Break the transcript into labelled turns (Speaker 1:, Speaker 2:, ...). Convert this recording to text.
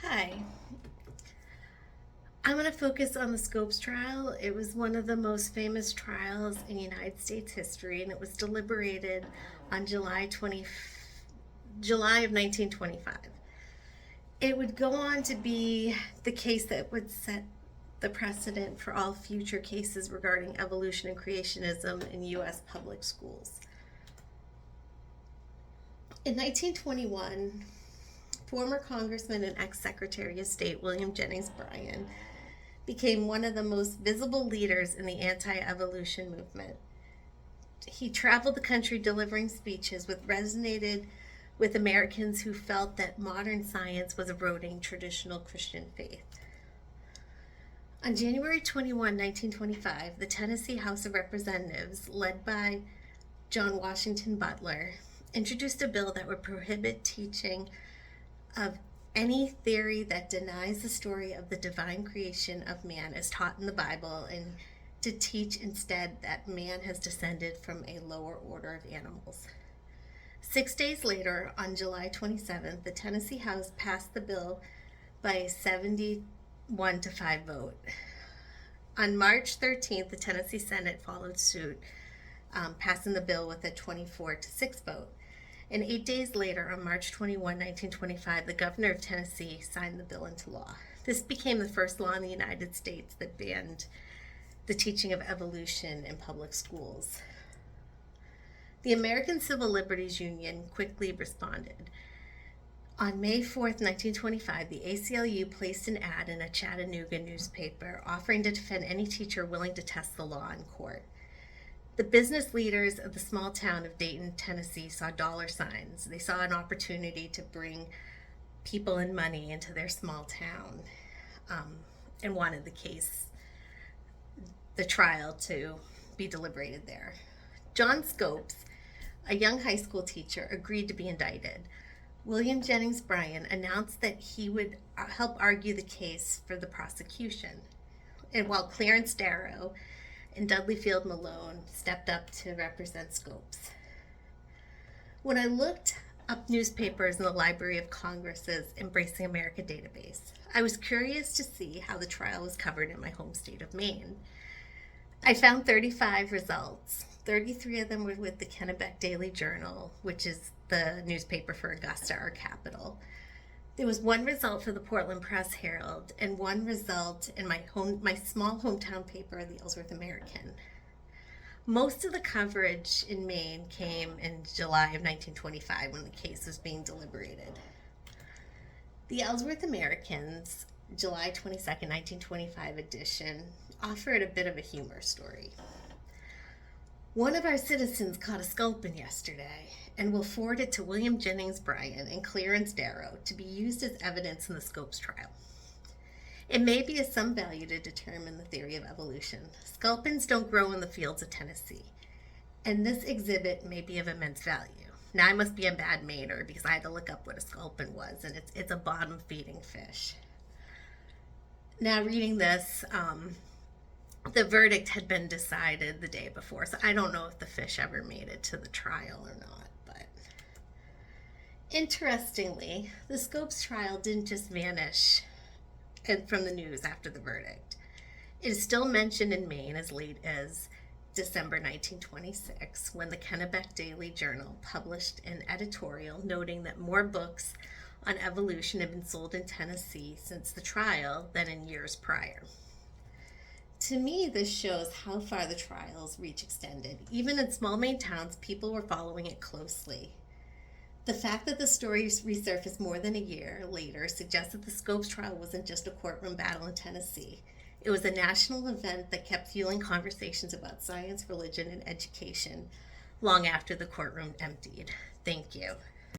Speaker 1: Hi. I'm going to focus on the Scopes trial. It was one of the most famous trials in United States history, and it was deliberated on July of 1925. It would go on to be the case that would set the precedent for all future cases regarding evolution and creationism in U.S. public schools. In 1921, former Congressman and ex-Secretary of State William Jennings Bryan became one of the most visible leaders in the anti-evolution movement. He traveled the country delivering speeches which resonated with Americans who felt that modern science was eroding traditional Christian faith. On January 21, 1925, the Tennessee House of Representatives, led by John Washington Butler, introduced a bill that would prohibit teaching of any theory that denies the story of the divine creation of man as taught in the Bible, and to teach instead that man has descended from a lower order of animals. 6 days later, on July 27th, the Tennessee House passed the bill by a 71-5 vote. On March 13th, the Tennessee Senate followed suit, passing the bill with a 24-6 vote. And 8 days later, on March 21, 1925, the governor of Tennessee signed the bill into law. This became the first law in the United States that banned the teaching of evolution in public schools. The American Civil Liberties Union quickly responded. On May 4th, 1925, the ACLU placed an ad in a Chattanooga newspaper offering to defend any teacher willing to test the law in court. The business leaders of the small town of Dayton, Tennessee saw dollar signs. They saw an opportunity to bring people and money into their small town, and wanted the trial to be deliberated there. John Scopes, a young high school teacher, agreed to be indicted. William Jennings Bryan announced that he would help argue the case for the prosecution, and while Clarence Darrow and Dudley Field Malone stepped up to represent Scopes. When I looked up newspapers in the Library of Congress's Embracing America database, I was curious to see how the trial was covered in my home state of Maine. I found 35 results. 33 of them were with the Kennebec Daily Journal, which is the newspaper for Augusta, our capital. There was one result for the Portland Press Herald and one result in my small hometown paper, the Ellsworth American. Most of the coverage in Maine came in July of 1925 when the case was being deliberated. The Ellsworth American's July 22nd, 1925 edition offered a bit of a humor story. One of our citizens caught a sculpin yesterday, and will forward it to William Jennings Bryan and Clarence Darrow to be used as evidence in the Scopes trial. It may be of some value to determine the theory of evolution. Sculpins don't grow in the fields of Tennessee, and this exhibit may be of immense value. Now, I must be a bad mater because I had to look up what a sculpin was, and it's a bottom-feeding fish. Now, reading this, the verdict had been decided the day before, so I don't know if the fish ever made it to the trial or not. Interestingly, the Scopes trial didn't just vanish from the news after the verdict. It is still mentioned in Maine as late as December 1926, when the Kennebec Daily Journal published an editorial noting that more books on evolution had been sold in Tennessee since the trial than in years prior. To me, this shows how far the trial's reach extended. Even in small Maine towns, people were following it closely. The fact that the story resurfaced more than a year later suggests that the Scopes trial wasn't just a courtroom battle in Tennessee. It was a national event that kept fueling conversations about science, religion, and education long after the courtroom emptied. Thank you.